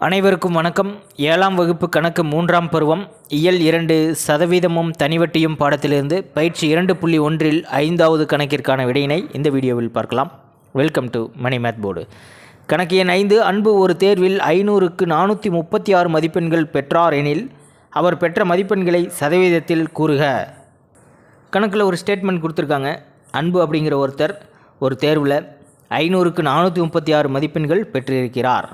அனைவருக்கும் வணக்கம். 7ஆம் வகுப்பு கணக்கு 3ஆம் பருவம் இயல் 2 சதவீதமும் தனிவட்டியும் பாடத்திலிருந்து பயிற்சி 2.1 5வது கணக்கிற்கான விடையினை இந்த வீடியோவில் பார்க்கலாம். Welcome to Mani math board. கணக்கு எண் 5. அன்பு ஒரு தேர்வில் 500க்கு 436 மதிப்பெண்கள் பெற்றார் எனில் அவர் பெற்ற மதிப்பெண்களை சதவீதத்தில் கூறுக. கணக்கில் ஒரு ஸ்டேட்மெண்ட் கொடுத்துருக்காங்க. அன்பு அப்படிங்கிற ஒருத்தர் ஒரு தேர்வில் 500க்கு 436 மதிப்பெண்கள் பெற்றிருக்கிறார்.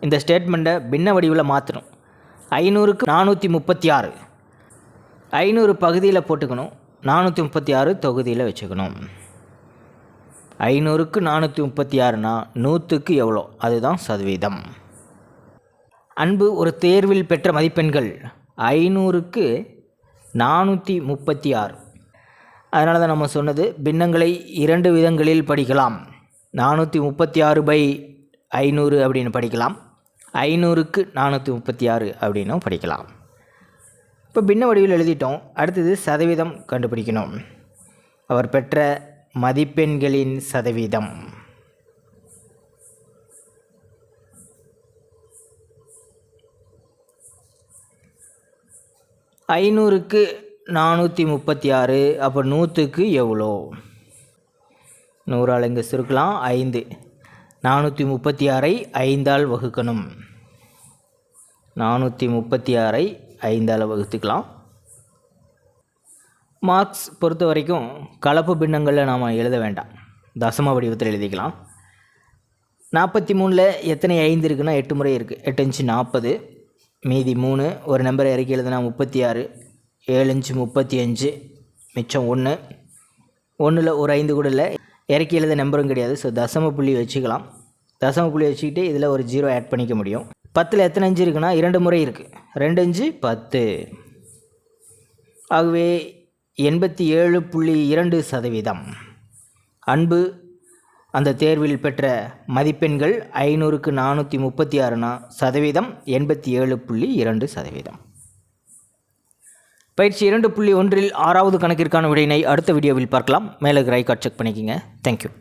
இந்த ஸ்டேட்மெண்ட்டை பின்ன வடிவில் மாற்றணும். 500க்கு 436 500 பகுதியில் போட்டுக்கணும், 436 தொகுதியில் வச்சுக்கணும். 500க்கு 436னா 100க்கு எவ்வளோ, அதுதான் சதவீதம். அன்பு ஒரு தேர்வில் பெற்ற மதிப்பெண்கள் 500க்கு 436. அதனால தான் நம்ம சொன்னது பின்னங்களை 2 விதங்களில் படிக்கலாம். 436/500 அப்படின்னு படிக்கலாம், 500க்கு 436 அப்படின்னும் படிக்கலாம். இப்போ பின்ன வடிவில் எழுதிட்டோம். அடுத்தது சதவீதம் கண்டுபிடிக்கணும். அவர் பெற்ற மதிப்பெண்களின் சதவீதம். ஐநூறுக்கு 436, அப்போ 100க்கு எவ்வளோ? 100ஆல் இங்கே சுருக்கலாம். 5 436ஐ 5ஆல் வகுக்கணும். 436ஐ 5ஆல் வகுத்துக்கலாம். மார்க்ஸ் பொறுத்த வரைக்கும் கலப்பு பின்னங்களில் நாம் எழுத வேண்டாம், தசம வடிவத்தில் எழுதிக்கலாம். 43ல் எத்தனை 5 இருக்குன்னா 8 முறை இருக்குது. 8 5 40, மீதி 3. ஒரு நம்பரை இறக்கி எழுதுனா 36, 7 5 35, மிச்சம் 1. 1ல் ஒரு 5 கூட இல்லை, இறக்கி எழுத நம்பரும் கிடையாது. ஸோ தசம புள்ளி வச்சுக்கலாம். தசம புள்ளி வச்சுக்கிட்டு இதில் ஒரு 0 ஆட் பண்ணிக்க முடியும். 10ல் எத்தனை 5 இருக்குன்னா 2 முறை இருக்குது. 2 5 10. ஆகவே 87.2%. அன்பு அந்த தேர்வில் பெற்ற மதிப்பெண்கள் 500க்கு 436னா சதவீதம் 87.2%. பயிற்சி 2.1 6வது கணக்கிற்கான விடையினை அடுத்த வீடியோவில் பார்க்கலாம். மேலே இருக்கிற ஐ கார்டு செக் பண்ணிக்கோங்க. தேங்க்யூ.